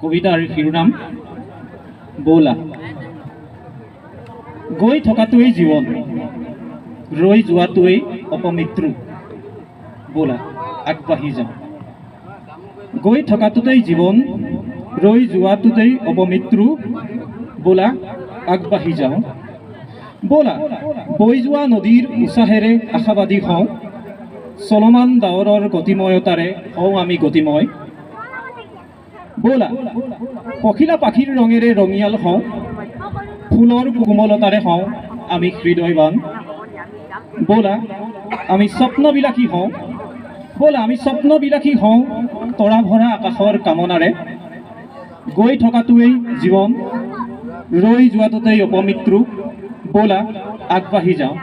কবিতাৰ শিৰোনাম ব'লা। গৈ থকাটোৱেই জীৱন, ৰৈ যোৱাটোৱেই অপমৃত্যু। ব'লা আগবাঢ়ি যাওঁ। গৈ থকাটোতেই জীৱন, ৰৈ যোৱাটোতেই অপমৃত্যু। ব'লা আগবাঢ়ি যাওঁ। ব'লা বৈ যোৱা নদীৰ উৎসাহেৰে আশাবাদী হওঁ। চলমান ডাৱৰৰ গতিময়তাৰে হওঁ আমি গতিময়। ব'লা পখিলা পাখিৰ ৰঙেৰে ৰঙিয়াল হওঁ। ফুলৰ কোমলতাৰে হওঁ আমি হৃদয়বান। ব'লা আমি স্বপ্নবিলাসী হওঁ। ব'লা আমি স্বপ্নবিলাসী হওঁ তৰা ভৰা আকাশৰ কামনাৰে। গৈ থকাটোৱেই জীৱন, ৰৈ যোৱাটোতেই অপমৃত্যু। ব'লা আগবাঢ়ি যাওঁ।